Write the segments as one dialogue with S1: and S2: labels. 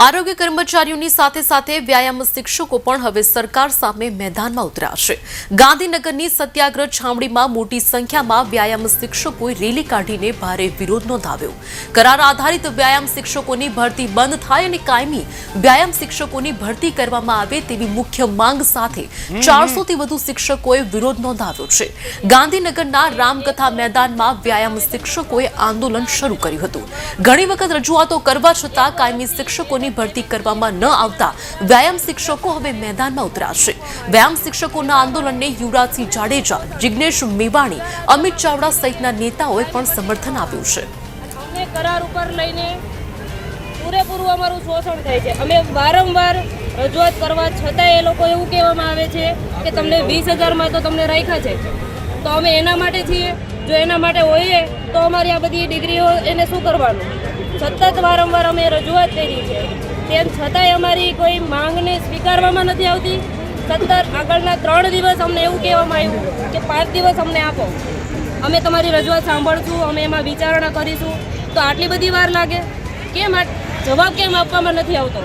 S1: આરોગ્ય કર્મચારીઓની સાથે સાથે વ્યાયામ શિક્ષકો પણ હવે સરકાર સામે મેદાનમાં ઉતર્યા છે। ગાંધીનગરની સત્યાગ્રહ છાવણીમાં મોટી સંખ્યામાં વ્યાયામ શિક્ષકોએ રેલી કાઢીને ભારે વિરોધ નોંધાવ્યો। કરાર આધારિત વ્યાયામ શિક્ષકોની ભરતી બંધ થાય અને કાયમી વ્યાયામ શિક્ષકોની ભરતી કરવામાં આવે તેવી મુખ્ય માંગ સાથે 400 થી વધુ શિક્ષકોએ વિરોધ નોંધાવ્યો છે। ગાંધીનગરના રામકથા મેદાનમાં વ્યાયામ શિક્ષકોએ આંદોલન શરૂ કર્યું હતું। ઘણી વખત રજૂઆતો કરવા છતાં કાયમી શિક્ષકોની ભરતી કરવામાં ન આવતા વ્યાયામ શિક્ષકો હવે મેદાનમાં ઉતર્યા છે। વ્યાયામ શિક્ષકોના આંદોલનને યુવરાજસિંહ જાડેજા, જિગ્નેશ મેવાણી, અમિત ચાવડા સહિતના નેતાઓએ પણ સમર્થન આપ્યું છે।
S2: અમને કરાર ઉપર લઈને પૂરેપૂરું અમારું શોષણ થાય છે। અમે વારંવાર રજૂઆત કરવા છતાં એ લોકો એવું કહેવામાં આવે છે કે તમને 20,000 માં તો તમને રાખ્યા છે, તો અમે એના માટે છીએ। જો એના માટે હોઈએ તો અમારી આ બધી ડિગ્રીઓ એને શું કરવાનું? સતત વારંવાર અમે રજૂઆત કરી છે, તેમ છતાંય અમારી કોઈ માંગને સ્વીકારવામાં નથી આવતી। સતત આગળના 3 દિવસ અમને એવું કહેવામાં આવ્યું કે 5 દિવસ અમને આપો, અમે તમારી રજૂઆત સાંભળશું, અમે એમાં વિચારણા કરીશું। તો આટલી બધી વાર લાગે કેમ? જવાબ કેમ આપવામાં નથી આવતો?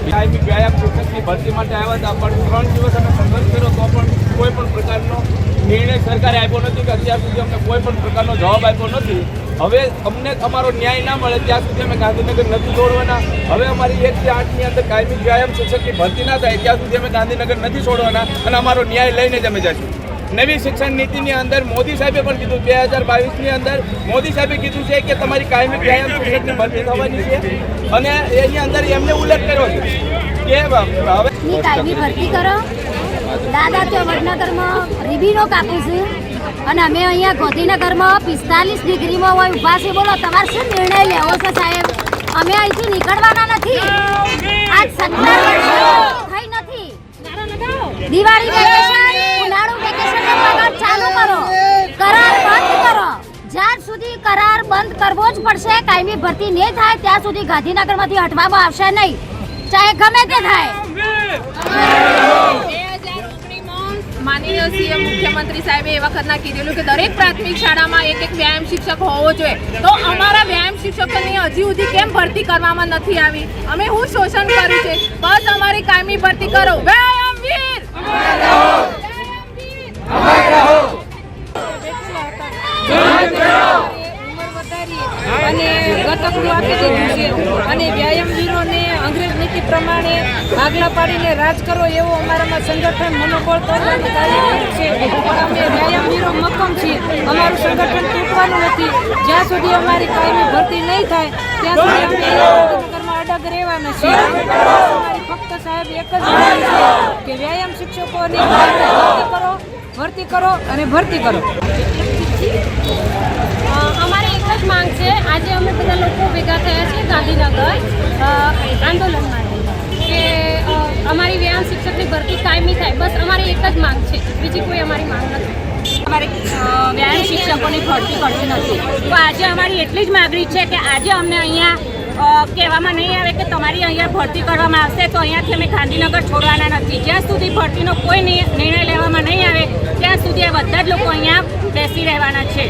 S3: વ્યાયામ શિક્ષકની ભરતી માટે આવ્યા હતા, પણ 3 દિવસ અમે સંઘર્ષ કર્યો તો પણ કોઈ પણ પ્રકારનો નિર્ણય સરકારે આપ્યો નથી કે અત્યાર સુધી અમને કોઈ પણ પ્રકારનો જવાબ આપ્યો નથી। હવે અમને અમારો ન્યાય ના મળે ત્યાં સુધી અમે ગાંધીનગર નથી છોડવાના। હવે અમારી 1 થી 8ની અંદર કાયમી વ્યાયામ શિક્ષકની ભરતી ના થાય ત્યાં સુધી અમે ગાંધીનગર નથી છોડવાના અને અમારો ન્યાય લઈને જ અમે જઈશું। નવી શિક્ષણ નીતિની અંદર મોદી સાહેબે પણ કીધું, 2022ની અંદર મોદી સાહેબે કીધું છે કે તમારી કાયમી વ્યાયામ શિક્ષકની ભરતી થવાની છે અને એની અંદર એમને ઉલ્લેખ કર્યો છે કે હવે
S4: કાયમી ભરતી કરો। દાદા તો વડનગરમાં રીબીનો કાપું છું અને અમે અહીંયા ગાંધીનગરમાં 45 ડિગ્રીમાં હોય ઊભા છે। બોલો, તમારે શું નિર્ણય લેવો છે સાહેબ? અમે અહીંથી નીકળવાના નથી। આજ 17 વર્ષ થઈ નથી। દિવાળી વેકેશન, ઉનાળુ વેકેશનનો પગાર ચાલુ કરો, કરાર બંધ કરો। જ્યાં સુધી કરાર બંધ કરવો જ પડશે, કાયમી ભરતી નહીં થાય ત્યાં સુધી ગાંધીનગરમાંથી હટવામાં આવશે નહીં, ચાહે ગમે તે થાય।
S2: માનનીય સીએમ મુખ્યમંત્રી સાહેબે એ વખતના કીધેલું કે દરેક પ્રાથમિક શાળામાં એક વ્યાયામ શિક્ષક હોવો જોઈએ। તો અમારા વ્યાયામ શિક્ષકોની હજી સુધી કેમ ભરતી કરવામાં નથી આવી? અમે શું શોષણ કર્યું છે? બસ અમારી કાયમી ભરતી કરો। વ્યાયામ વીર અને ગતકનું આપી દીધું છે અને વ્યાયામ વીરોને અંગ્રેજ નીતિ પ્રમાણે આગલા પાડીને રાજ કરો એવો અમારામાં સંગઠન મનોબળ તોડવાની કાર્યવાહી છે। અમે વ્યાયામ વીરો મક્કમ છીએ, અમારું સંગઠન તૂટવાનું નથી। જ્યાં સુધી અમારી કાયમી ભરતી નહીં થાય ત્યાં સુધી અમે ગાંધીનગરમાં અડગ રહેવાના છીએ। અમારી ફક્ત સાહેબ એક જ માંગ છે કે વ્યાયામ શિક્ષકોની ભરતી કરો અને ભરતી કરો। અમારી એક જ માંગ છે, આજે અમે બધા લોકો ભેગા થયા છીએ ગાંધીનગર આંદોલન માટે કે અમારી વ્યાયામ શિક્ષકની ભરતી કાયમી થાય। બસ અમારી એક જ માંગ છે, બીજી કોઈ અમારી માંગ નથી। અમારે વ્યાયામ શિક્ષકોની ભરતી કરવી નથી, તો આજે અમારી એટલી જ માગણી છે કે આજે અમને અહીંયા કહેવામાં નહીં આવે કે તમારી અહીંયા ભરતી કરવામાં આવશે તો અહીંયાથી અમે ગાંધીનગર છોડવાના નથી। જ્યાં સુધી ભરતીનો કોઈ નિર્ણય લેવામાં નહીં આવે ત્યાં સુધી આ બધા જ લોકો અહીંયા બેસી રહેવાના છે।